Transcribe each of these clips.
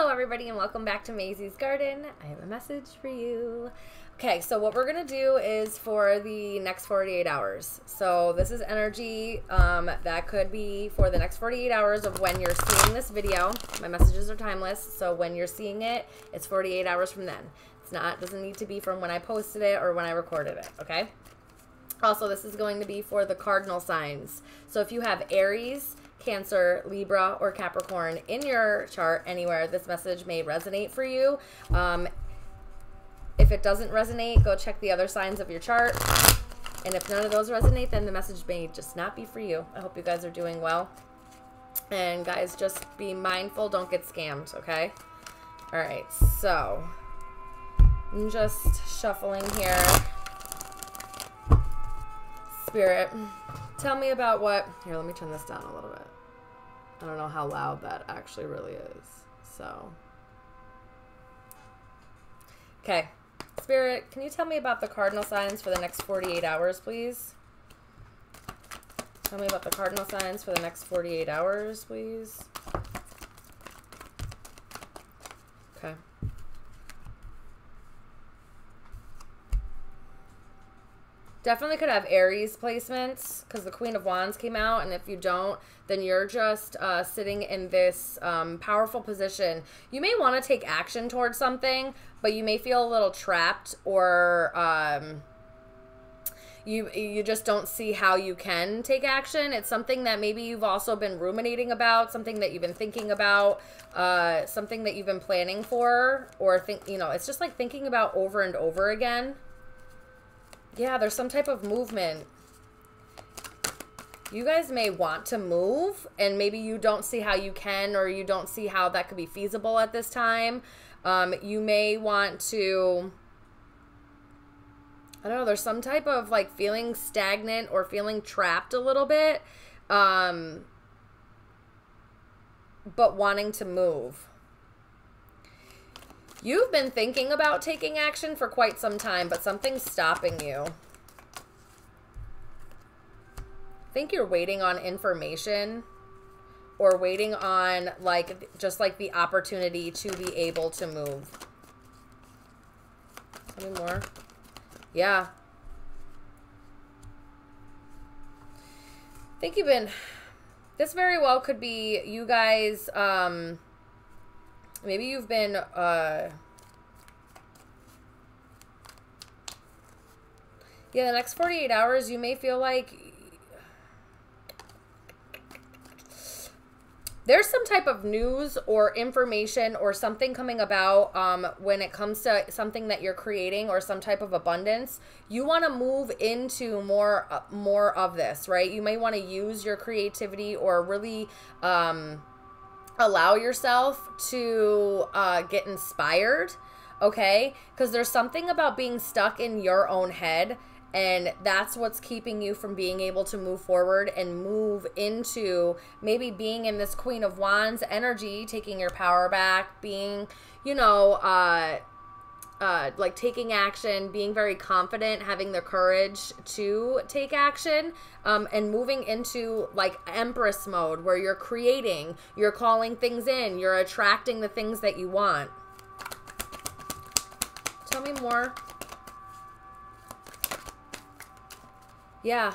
Hello everybody and welcome back to Mazysgarden. I have a message for you. Okay, so what we're going to do is for the next 48 hours. So this is energy that could be for the next 48 hours of when you're seeing this video. My messages are timeless, so when you're seeing it, it's 48 hours from then. Doesn't need to be from when I posted it or when I recorded it, okay? Also, this is going to be for the cardinal signs. So if you have Aries, Cancer, Libra, or Capricorn in your chart anywhere, this message may resonate for you. If it doesn't resonate, go check the other signs of your chart. And if none of those resonate, then the message may just not be for you. I hope you guys are doing well. And guys, just be mindful. Don't get scammed, okay? All right, so I'm just shuffling here. Spirit, tell me about what... Here, let me turn this down a little bit. I don't know how loud that actually really is. So, okay. Spirit, can you tell me about the cardinal signs for the next 48 hours, please? Tell me about the cardinal signs for the next 48 hours, please. Okay. Definitely could have Aries placements because the Queen of Wands came out, and if you don't, then you're just sitting in this powerful position. You may want to take action towards something, but you may feel a little trapped, or you just don't see how you can take action. It's something that maybe you've also been ruminating about, something that you've been thinking about, something that you've been planning for, or it's just like thinking about over and over again. Yeah, there's some type of movement. You guys may want to move, and maybe you don't see how you can, or you don't see how that could be feasible at this time. You may want to, I don't know, there's some type of like feeling stagnant or feeling trapped a little bit, but wanting to move. You've been thinking about taking action for quite some time, but something's stopping you. I think you're waiting on information, or waiting on just like the opportunity to be able to move. Tell me more. Yeah. I think you've been, this very well could be you guys, maybe you've been, yeah, the next 48 hours, you may feel like there's some type of news or information or something coming about when it comes to something that you're creating or some type of abundance. You want to move into more of this, right? You may want to use your creativity or really allow yourself to get inspired, okay? Because there's something about being stuck in your own head, and that's what's keeping you from being able to move forward and move into maybe being in this Queen of Wands energy, taking your power back, being, like taking action, being very confident, having the courage to take action, and moving into like Empress mode where you're creating, you're calling things in, you're attracting the things that you want. Tell me more. Yeah.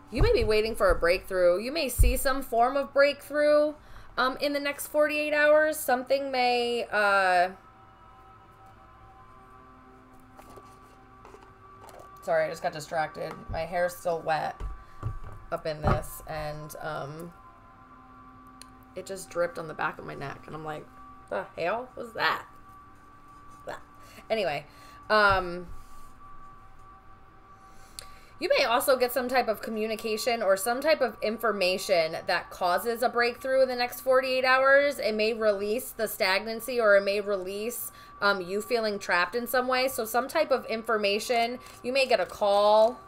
You may be waiting for a breakthrough. You may see some form of breakthrough in the next 48 hours. Something may, sorry, I just got distracted. My hair's still wet up in this, and it just dripped on the back of my neck, and I'm like, the hell was that? Anyway, you may also get some type of communication or some type of information that causes a breakthrough in the next 48 hours. It may release the stagnancy, or it may release you feeling trapped in some way. So some type of information, you may get a call.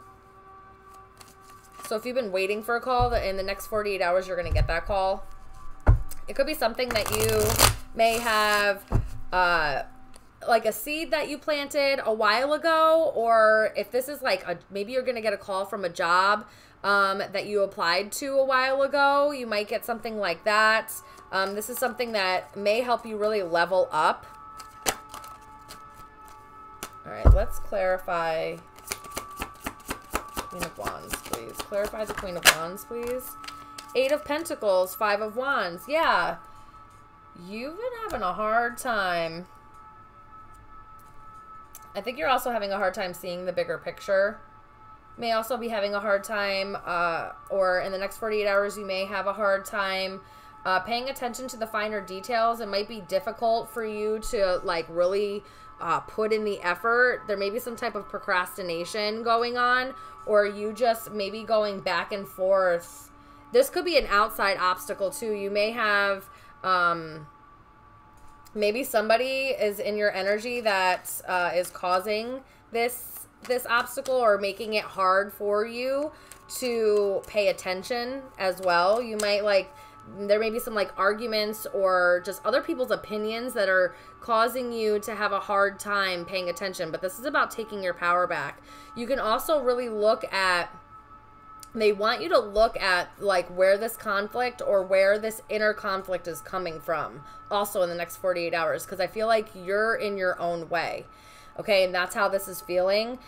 So if you've been waiting for a call, in the next 48 hours, you're going to get that call. It could be something that you may have, like a seed that you planted a while ago, or if this is like maybe you're going to get a call from a job that you applied to a while ago. You might get something like that. This is something that may help you really level up. All right, let's clarify Queen of Wands, please. Clarify the Queen of Wands, please. 8 of Pentacles, 5 of Wands. Yeah, you've been having a hard time. I think you're also having a hard time seeing the bigger picture. May also be having a hard time, or in the next 48 hours, you may have a hard time paying attention to the finer details. It might be difficult for you to, like, really put in the effort. There may be some type of procrastination going on, or you just maybe going back and forth. This could be an outside obstacle, too. You may have... maybe somebody is in your energy that is causing this obstacle or making it hard for you to pay attention as well. You might, like, there may be some, like, arguments or just other people's opinions that are causing you to have a hard time paying attention. But this is about taking your power back. You can also really look at... They want you to look at, like, where this conflict or where this inner conflict is coming from also in the next 48 hours, because I feel like you're in your own way, okay? And that's how this is feeling.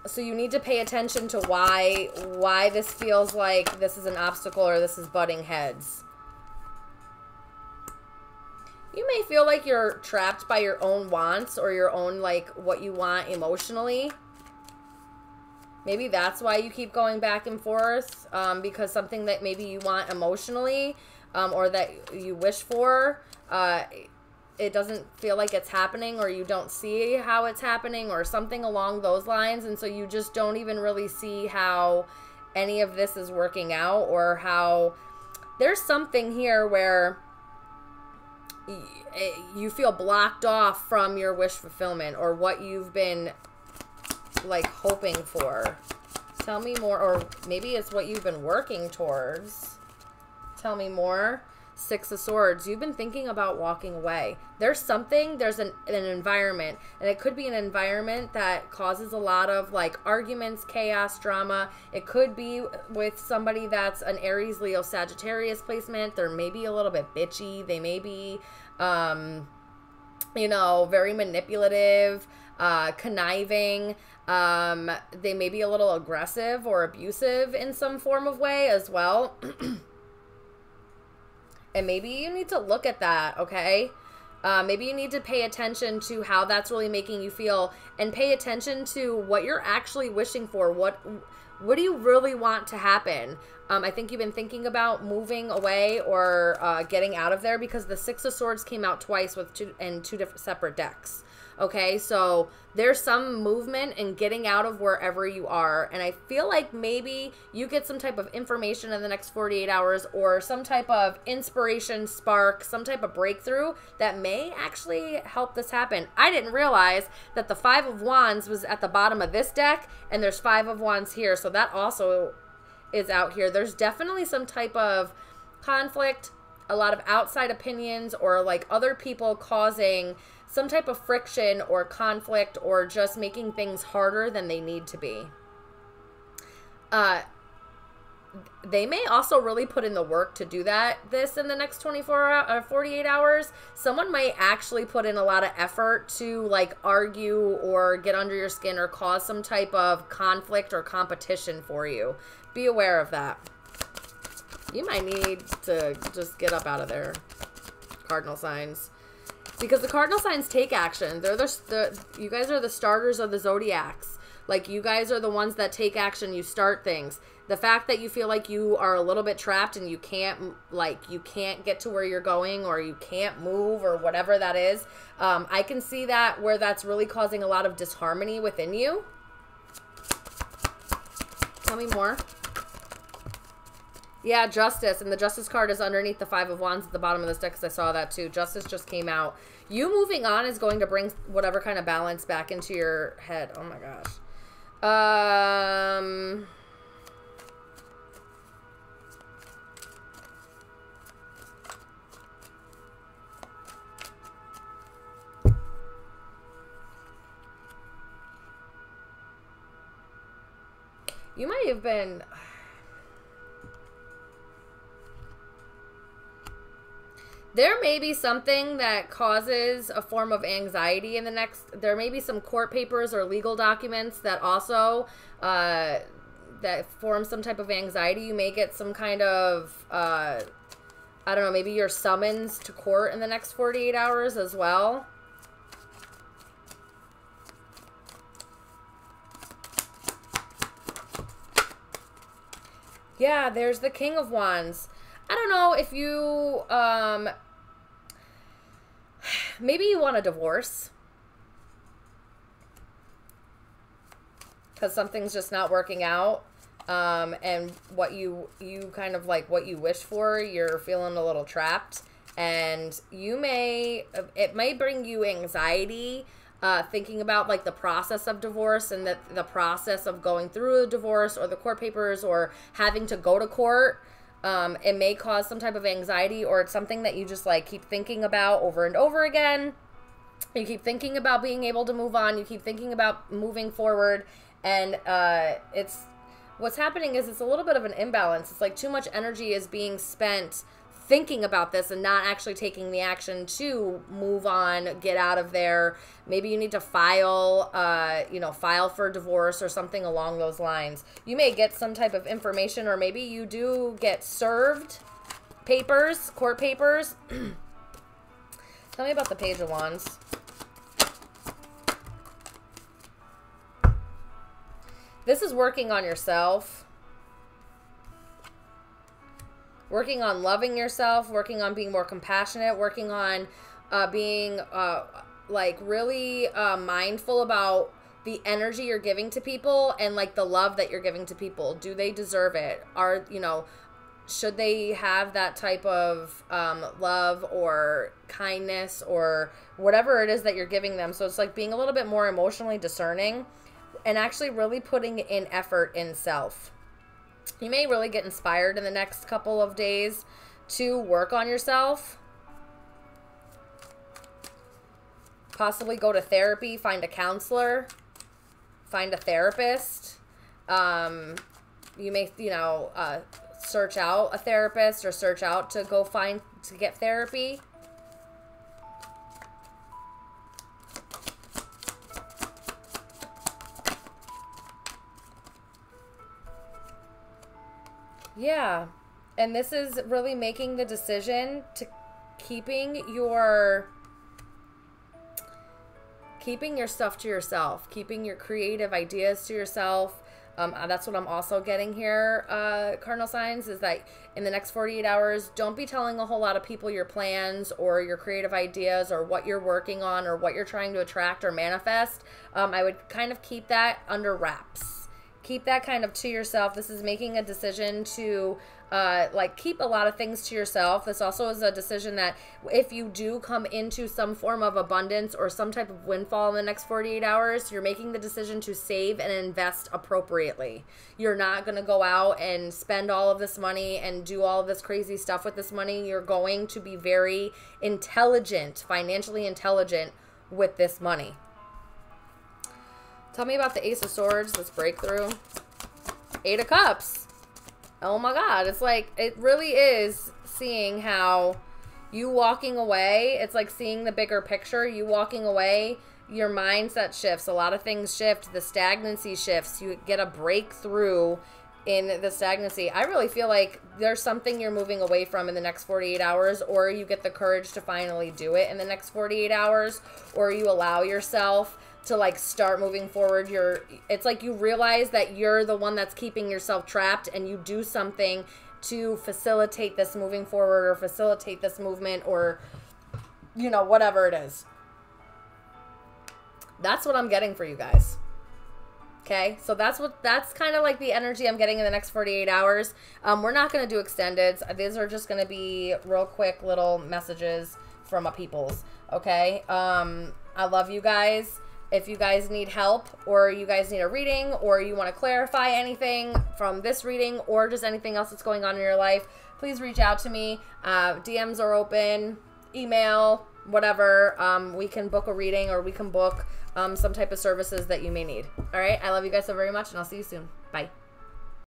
So you need to pay attention to why this feels like this is an obstacle or this is butting heads. You may feel like you're trapped by your own wants or your own, like, what you want emotionally. Maybe that's why you keep going back and forth, because something that maybe you want emotionally or that you wish for, it doesn't feel like it's happening, or you don't see how it's happening or something along those lines. And so you just don't even really see how any of this is working out, or how there's something here where you feel blocked off from your wish fulfillment or what you've been, like, hoping for. Tell me more. Or maybe it's what you've been working towards. Tell me more. 6 of Swords. You've been thinking about walking away. There's something, there's an environment, and it could be an environment that causes a lot of, like, arguments, chaos, drama. It could be with somebody that's an Aries, Leo, Sagittarius placement. They're maybe a little bit bitchy. They may be, you know, very manipulative, conniving. They may be a little aggressive or abusive in some form of way as well. And maybe you need to look at that, okay? Maybe you need to pay attention to how that's really making you feel, and pay attention to what you're actually wishing for. What do you really want to happen? I think you've been thinking about moving away or getting out of there, because the 6 of Swords came out twice with two different separate decks. Okay, so there's some movement and getting out of wherever you are. And I feel like maybe you get some type of information in the next 48 hours or some type of inspiration, spark, some type of breakthrough that may actually help this happen. I didn't realize that the 5 of Wands was at the bottom of this deck, and there's 5 of Wands here. So that also is out here. There's definitely some type of conflict, a lot of outside opinions, or like other people causing some type of friction or conflict, or just making things harder than they need to be. They may also really put in the work to do this in the next 48 hours. Someone might actually put in a lot of effort to, like, argue or get under your skin or cause some type of conflict or competition for you. Be aware of that. You might need to just get up out of there, Cardinal signs. Because the Cardinal signs take action. They're you guys are the starters of the zodiacs. Like, you guys are the ones that take action. You start things. The fact that you feel like you are a little bit trapped and you can't get to where you're going, or you can't move, or whatever that is, I can see that where that's really causing a lot of disharmony within you. Tell me more. Yeah, Justice. And the Justice card is underneath the 5 of Wands at the bottom of this deck, because I saw that too. Justice just came out. You moving on is going to bring whatever kind of balance back into your head. Oh my gosh. You might have been... There may be something that causes a form of anxiety in the next... There may be some court papers or legal documents that also... that form some type of anxiety. You may get some kind of... I don't know, maybe you're summoned to court in the next 48 hours as well. Yeah, there's the King of Wands. I don't know if you... maybe you want a divorce. Because something's just not working out. And what you kind of like what you wish for, you're feeling a little trapped. And you may... It may bring you anxiety thinking about like the process of divorce and the process of going through a divorce or the court papers or having to go to court. It may cause some type of anxiety, or it's something that you just like keep thinking about over and over again. You keep thinking about being able to move on. You keep thinking about moving forward. And it's what's happening is it's a little bit of an imbalance. It's like too much energy is being spent thinking about this and not actually taking the action to move on, get out of there. Maybe you need to file, file for divorce or something along those lines. You may get some type of information, or maybe you do get served papers, court papers. Tell me about the Page of Wands. This is working on yourself. Working on loving yourself, working on being more compassionate, working on being like really mindful about the energy you're giving to people and like the love that you're giving to people. Do they deserve it? Should they have that type of love or kindness or whatever it is that you're giving them? So it's like being a little bit more emotionally discerning and actually really putting in effort in self. You may really get inspired in the next couple of days to work on yourself. Possibly go to therapy, find a counselor, find a therapist. You may, search out a therapist or search out to get therapy. Yeah, and this is really making the decision to keeping your stuff to yourself, keeping your creative ideas to yourself. That's what I'm also getting here, Cardinal signs, is that in the next 48 hours, don't be telling a whole lot of people your plans or your creative ideas or what you're working on or what you're trying to attract or manifest. I would kind of keep that under wraps. Keep that kind of to yourself. This is making a decision to keep a lot of things to yourself. This also is a decision that if you do come into some form of abundance or some type of windfall in the next 48 hours, you're making the decision to save and invest appropriately. You're not going to go out and spend all of this money and do all of this crazy stuff with this money. You're going to be very intelligent, financially intelligent with this money. Tell me about the Ace of Swords, this breakthrough. Eight of Cups. Oh my God. It's like, it really is seeing how you walking away, it's like seeing the bigger picture. You walking away, your mindset shifts. A lot of things shift. The stagnancy shifts. You get a breakthrough in the stagnancy. I really feel like there's something you're moving away from in the next 48 hours, or you get the courage to finally do it in the next 48 hours, or you allow yourself to like start moving forward. It's like you realize that you're the one that's keeping yourself trapped, and you do something to facilitate this moving forward or facilitate this movement, or whatever it is. That's what I'm getting for you guys. Okay, so that's kind of like the energy I'm getting in the next 48 hours. We're not going to do extendeds. These are just going to be real quick little messages from my peoples. Okay, I love you guys. If you guys need help, or you guys need a reading, or you want to clarify anything from this reading, or just anything else that's going on in your life, please reach out to me. DMs are open, email, whatever. We can book a reading, or we can book some type of services that you may need. All right, I love you guys so very much, and I'll see you soon. Bye.